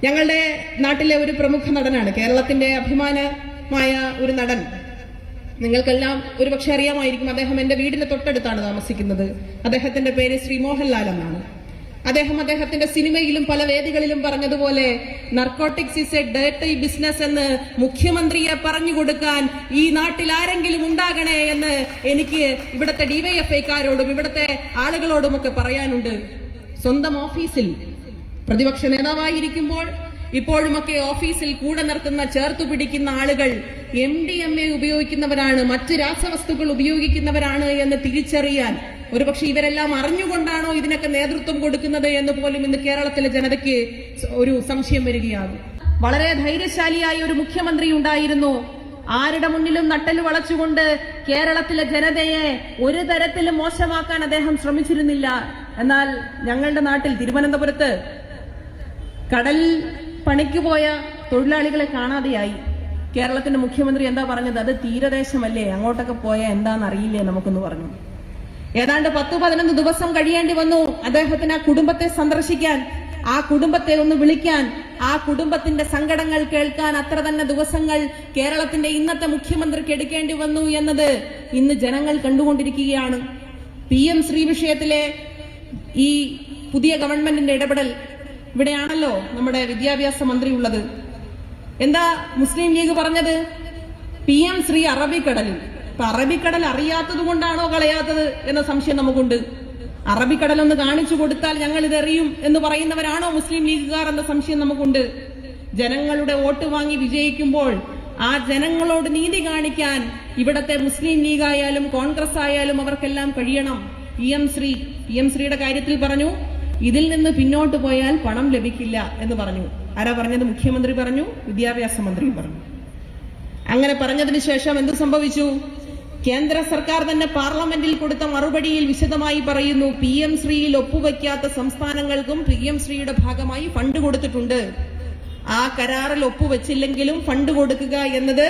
ഞങ്ങളുടെ നാട്ടിലെ ഒരു പ്രമുഖ നടനാണ്, കേരളത്തിന്റെ അഭിമാനമായ ഒരു നടൻ. നിങ്ങൾക്കെല്ലാം ഒരുപക്ഷെ അറിയാമായിരിക്കും. അദ്ദേഹം എന്റെ വീടിന് തൊട്ടടുത്താണ് താമസിക്കുന്നത്. അദ്ദേഹത്തിന്റെ പേര് ശ്രീ മോഹൻലാൽ എന്നാണ്. അദ്ദേഹത്തിന്റെ സിനിമയിലും പല വേദികളിലും പറഞ്ഞതുപോലെ narcotics is A dirty business എന്ന് മുഖ്യമന്ത്രിയെ പറഞ്ഞു കൊടുക്കാൻ ഈ നാട്ടിൽ ആരെങ്കിലും ഉണ്ടാകണേ എന്ന് എനിക്ക് ഇവിടുത്തെ ഡിവൈഎഫ്ഐക്കാരോടും ഇവിടുത്തെ ആളുകളോടുമൊക്കെ പറയാനുണ്ട്. സ്വന്തം ഓഫീസിൽ പ്രതിപക്ഷ നേതാവായിരിക്കുമ്പോൾ ഇപ്പോഴുമൊക്കെ ഓഫീസിൽ കൂടെ നിർത്തുന്ന ചേർത്തു പിടിക്കുന്ന ആളുകൾ MDMA ഉപയോഗിക്കുന്നവരാണ്, മറ്റ് രാസവസ്തുക്കൾ ഉപയോഗിക്കുന്നവരാണ് എന്ന് തിരിച്ചറിയാൻ ഒരുപക്ഷെ ഇവരെല്ലാം അറിഞ്ഞുകൊണ്ടാണോ ഇതിനൊക്കെ നേതൃത്വം കൊടുക്കുന്നത് എന്ന് പോലും ഇന്ന് കേരളത്തിലെ ജനതയ്ക്ക് ഒരു സംശയം വരികയാകും. വളരെ ധൈര്യശാലിയായ ഒരു മുഖ്യമന്ത്രി ഉണ്ടായിരുന്നു. ആരുടെ മുന്നിലും നട്ടല് വളച്ചുകൊണ്ട് കേരളത്തിലെ ജനതയെ ഒരു തരത്തിലും മോശമാക്കാൻ അദ്ദേഹം ശ്രമിച്ചിരുന്നില്ല. എന്നാൽ ഞങ്ങളുടെ നാട്ടിൽ തിരുവനന്തപുരത്ത് കടൽ പണിക്ക് പോയ തൊഴിലാളികളെ കാണാതെയായി. കേരളത്തിന്റെ മുഖ്യമന്ത്രി എന്താ പറഞ്ഞത്? അത് തീരദേശമല്ലേ, അങ്ങോട്ടൊക്കെ പോയാൽ എന്താണെന്ന് അറിയില്ലേ നമുക്കെന്ന് പറഞ്ഞു. ഏതാണ്ട് 10-11 ദിവസം കഴിയേണ്ടി വന്നു അദ്ദേഹത്തിന് ആ കുടുംബത്തെ സന്ദർശിക്കാൻ, ആ കുടുംബത്തെ ഒന്ന് വിളിക്കാൻ, ആ കുടുംബത്തിന്റെ സങ്കടങ്ങൾ കേൾക്കാൻ. അത്ര തന്നെ ദിവസങ്ങൾ കേരളത്തിന്റെ ഇന്നത്തെ മുഖ്യമന്ത്രിക്ക് എടുക്കേണ്ടി വന്നു എന്നത് ഇന്ന് ജനങ്ങൾ കണ്ടുകൊണ്ടിരിക്കുകയാണ്. PM ശ്രീ വിഷയത്തിലെ ഈ പുതിയ ഗവൺമെന്റിന്റെ ഇടപെടൽ, ഇവിടെയാണല്ലോ നമ്മുടെ വിദ്യാഭ്യാസ മന്ത്രി ഉള്ളത്. എന്താ മുസ്ലിം ലീഗ് പറഞ്ഞത്? PM ശ്രീ അറബിക്കടലിൽ. ഇപ്പൊ അറബിക്കടൽ അറിയാത്തത് കൊണ്ടാണോ കളയാത്തത് എന്ന സംശയം നമുക്കുണ്ട്. അറബിക്കടൽ ഒന്ന് കാണിച്ചു കൊടുത്താൽ ഞങ്ങൾ ഇതറിയും എന്ന് പറയുന്നവരാണോ മുസ്ലിം ലീഗുകാർ എന്ന സംശയം നമുക്കുണ്ട്. ജനങ്ങളുടെ വോട്ട് വാങ്ങി വിജയിക്കുമ്പോൾ ആ ജനങ്ങളോട് നീതി കാണിക്കാൻ ഇവിടത്തെ മുസ്ലിം ലീഗായാലും കോൺഗ്രസ് ആയാലും അവർക്കെല്ലാം കഴിയണം. PM ശ്രീയുടെ കാര്യത്തിൽ പറഞ്ഞു, ഇതിൽ നിന്ന് പിന്നോട്ട് പോയാൽ പണം ലഭിക്കില്ല എന്ന് പറഞ്ഞു. ആരാ പറഞ്ഞത്? മുഖ്യമന്ത്രി പറഞ്ഞു, വിദ്യാഭ്യാസ മന്ത്രിയും പറഞ്ഞു. അങ്ങനെ പറഞ്ഞതിന് ശേഷം എന്ത് സംഭവിച്ചു? കേന്ദ്ര സർക്കാർ തന്നെ പാർലമെന്റിൽ കൊടുത്ത മറുപടിയിൽ വിശദമായി പറയുന്നു, PM ശ്രീയിൽ ഒപ്പുവയ്ക്കാത്ത സംസ്ഥാനങ്ങൾക്കും PM ശ്രീയുടെ ഭാഗമായി ഫണ്ട് കൊടുത്തിട്ടുണ്ട്. ആ കരാറിൽ ഒപ്പുവെച്ചില്ലെങ്കിലും ഫണ്ട് കൊടുക്കുക എന്നത്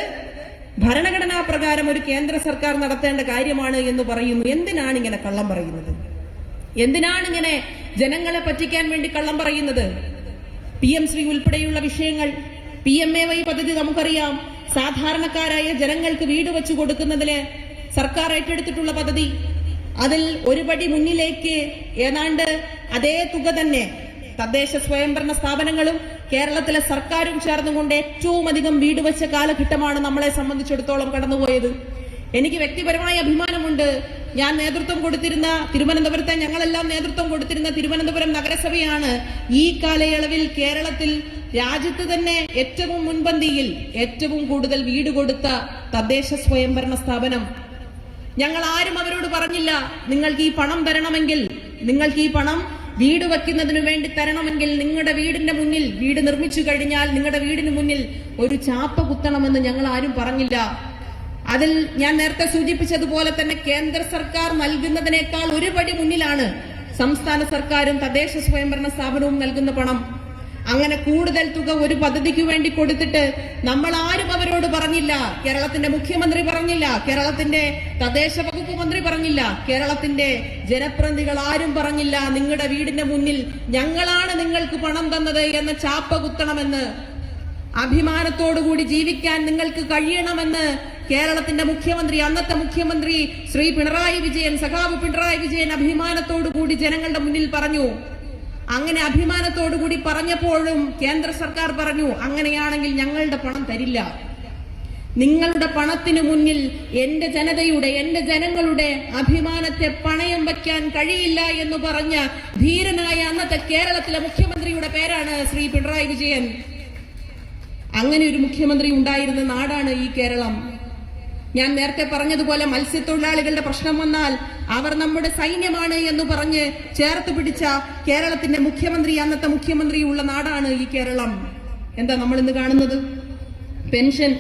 ഭരണഘടനാ പ്രകാരം ഒരു കേന്ദ്ര സർക്കാർ നടത്തേണ്ട കാര്യമാണ് എന്ന് പറയുന്നു. എന്തിനാണ് ഇങ്ങനെ കള്ളം പറയുന്നത്? എന്തിനാണ് ഇങ്ങനെ ജനങ്ങളെ പറ്റിക്കാൻ വേണ്ടി കള്ളം പറയുന്നത്? PM ശ്രീ ഉൾപ്പെടെയുള്ള വിഷയങ്ങൾ, PMAY പദ്ധതി നമുക്കറിയാം. സാധാരണക്കാരായ ജനങ്ങൾക്ക് വീട് വെച്ചു കൊടുക്കുന്നതിന് സർക്കാർ ഏറ്റെടുത്തിട്ടുള്ള പദ്ധതി. അതിൽ ഒരുപടി മുന്നിലേക്ക് ഏതാണ്ട് അതേ തുക തന്നെ തദ്ദേശ സ്വയംഭരണ സ്ഥാപനങ്ങളും കേരളത്തിലെ സർക്കാരും ചേർന്നുകൊണ്ട് ഏറ്റവും അധികം വീട് വെച്ച കാലഘട്ടമാണ് നമ്മളെ സംബന്ധിച്ചിടത്തോളം കടന്നുപോയത്. എനിക്ക് വ്യക്തിപരമായ അഭിമാനമുണ്ട്. ഞാൻ നേതൃത്വം കൊടുത്തിരുന്ന തിരുവനന്തപുരത്തെ, ഞങ്ങളെല്ലാം നേതൃത്വം കൊടുത്തിരുന്ന തിരുവനന്തപുരം നഗരസഭയാണ് ഈ കാലയളവിൽ കേരളത്തിൽ രാജ്യത്ത് തന്നെ ഏറ്റവും മുൻപന്തിയിൽ ഏറ്റവും കൂടുതൽ വീട് കൊടുത്ത തദ്ദേശ സ്വയംഭരണ സ്ഥാപനം. ഞങ്ങൾ ആരും അവരോട് പറഞ്ഞില്ല, നിങ്ങൾക്ക് ഈ പണം തരണമെങ്കിൽ, നിങ്ങൾക്ക് ഈ പണം വീട് വയ്ക്കുന്നതിന് വേണ്ടി തരണമെങ്കിൽ നിങ്ങളുടെ വീടിന്റെ മുന്നിൽ, വീട് നിർമ്മിച്ചു കഴിഞ്ഞാൽ നിങ്ങളുടെ വീടിന് മുന്നിൽ ഒരു ചാപ്പ കുത്തണമെന്ന് ഞങ്ങൾ ആരും പറഞ്ഞില്ല. അതിൽ ഞാൻ നേരത്തെ സൂചിപ്പിച്ചതുപോലെ തന്നെ കേന്ദ്ര സർക്കാർ നൽകുന്നതിനേക്കാൾ ഒരുപടി മുന്നിലാണ് സംസ്ഥാന സർക്കാരും തദ്ദേശ സ്വയംഭരണ സ്ഥാപനവും നൽകുന്ന പണം. അങ്ങനെ കൂടുതൽ തുക ഒരു പദ്ധതിക്ക് വേണ്ടി കൊടുത്തിട്ട് നമ്മൾ ആരും അവരോട് പറഞ്ഞില്ല. കേരളത്തിന്റെ മുഖ്യമന്ത്രി പറഞ്ഞില്ല, കേരളത്തിന്റെ തദ്ദേശ വകുപ്പ് മന്ത്രി പറഞ്ഞില്ല, കേരളത്തിന്റെ ജനപ്രതിനിധികൾ ആരും പറഞ്ഞില്ല, നിങ്ങളുടെ വീടിന്റെ മുന്നിൽ ഞങ്ങളാണ് നിങ്ങൾക്ക് പണം തന്നത് എന്ന ചാപ്പ കുത്തണമെന്ന്. അഭിമാനത്തോടുകൂടി ജീവിക്കാൻ നിങ്ങൾക്ക് കഴിയണമെന്ന് കേരളത്തിന്റെ മുഖ്യമന്ത്രി, അന്നത്തെ മുഖ്യമന്ത്രി ശ്രീ പിണറായി വിജയൻ, സഖാവ് പിണറായി വിജയൻ അഭിമാനത്തോടുകൂടി ജനങ്ങളുടെ മുന്നിൽ പറഞ്ഞു. അങ്ങനെ അഭിമാനത്തോടുകൂടി പറഞ്ഞപ്പോഴും കേന്ദ്ര സർക്കാർ പറഞ്ഞു, അങ്ങനെയാണെങ്കിൽ ഞങ്ങളുടെ പണം തരില്ല, നിങ്ങളുടെ പണത്തിന് മുന്നിൽ എന്റെ ജനതയുടെ, എന്റെ ജനങ്ങളുടെ അഭിമാനത്തെ പണയം വയ്ക്കാൻ കഴിയില്ല എന്ന് പറഞ്ഞ ധീരനായ അന്നത്തെ കേരളത്തിലെ മുഖ്യമന്ത്രിയുടെ പേരാണ് ശ്രീ പിണറായി വിജയൻ. അങ്ങനെ ഒരു മുഖ്യമന്ത്രി ഉണ്ടായിരുന്ന നാടാണ് ഈ കേരളം. ഞാൻ നേരത്തെ പറഞ്ഞതുപോലെ മത്സ്യത്തൊഴിലാളികളുടെ പ്രശ്നം വന്നാൽ അവർ നമ്മുടെ സൈന്യമാണ് എന്ന് പറഞ്ഞ് ചേർത്ത് പിടിച്ച കേരളത്തിന്റെ മുഖ്യമന്ത്രി, അന്നത്തെ മുഖ്യമന്ത്രി ഉള്ള നാടാണ് ഈ കേരളം. എന്താ നമ്മൾ ഇന്ന് കാണുന്നത്? പെൻഷൻ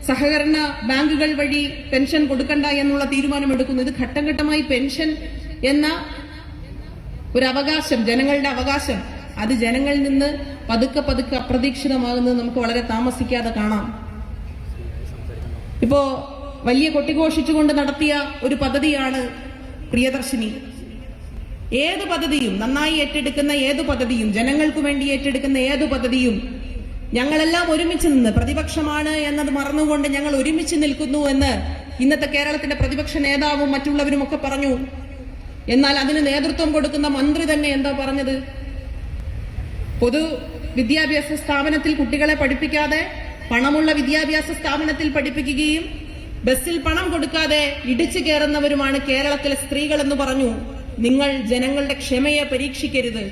സഹകരണ ബാങ്കുകൾ വഴി പെൻഷൻ കൊടുക്കണ്ട എന്നുള്ള തീരുമാനമെടുക്കുന്നു. ഇത് ഘട്ടം ഘട്ടമായി പെൻഷൻ എന്ന ഒരു അവകാശം, ജനങ്ങളുടെ അവകാശം, അത് ജനങ്ങളിൽ നിന്ന് പതുക്കെ പതുക്കെ അപ്രതീക്ഷിതമാകുന്നത് നമുക്ക് വളരെ താമസിക്കാതെ കാണാം. ഇപ്പോ വലിയ കൊട്ടിഘോഷിച്ചുകൊണ്ട് നടത്തിയ ഒരു പദ്ധതിയാണ് പ്രിയദർശിനി. ഏത് പദ്ധതിയും നന്നായി ഏറ്റെടുക്കുന്ന ഏതു പദ്ധതിയും, ജനങ്ങൾക്ക് വേണ്ടി ഏറ്റെടുക്കുന്ന ഏതു പദ്ധതിയും ഞങ്ങളെല്ലാം ഒരുമിച്ച് നിന്ന്, പ്രതിപക്ഷമാണ് എന്നത് മറന്നുകൊണ്ട് ഞങ്ങൾ ഒരുമിച്ച് നിൽക്കുന്നു എന്ന് ഇന്നത്തെ കേരളത്തിന്റെ പ്രതിപക്ഷ നേതാവും മറ്റുള്ളവരും ഒക്കെ പറഞ്ഞു. എന്നാൽ അതിന് നേതൃത്വം കൊടുക്കുന്ന മന്ത്രി തന്നെ എന്താ പറഞ്ഞത്? പൊതു വിദ്യാഭ്യാസ സ്ഥാപനത്തിൽ കുട്ടികളെ പഠിപ്പിക്കാതെ പണമുള്ള വിദ്യാഭ്യാസ സ്ഥാപനത്തിൽ പഠിപ്പിക്കുകയും ബസ്സിൽ പണം കൊടുക്കാതെ ഇടിച്ചു കയറുന്നവരുമാണ് കേരളത്തിലെ സ്ത്രീകൾ എന്ന് പറഞ്ഞു. നിങ്ങൾ ജനങ്ങളുടെ ക്ഷമയെ പരീക്ഷിക്കരുത്,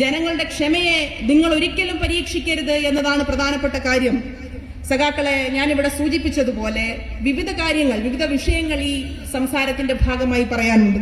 ജനങ്ങളുടെ ക്ഷമയെ നിങ്ങൾ ഒരിക്കലും പരീക്ഷിക്കരുത് എന്നതാണ് പ്രധാനപ്പെട്ട കാര്യം. സഖാക്കളെ, ഞാനിവിടെ സൂചിപ്പിച്ചതുപോലെ വിവിധ കാര്യങ്ങൾ, വിവിധ വിഷയങ്ങൾ ഈ സംസാരത്തിന്റെ ഭാഗമായി പറയാനുണ്ട്.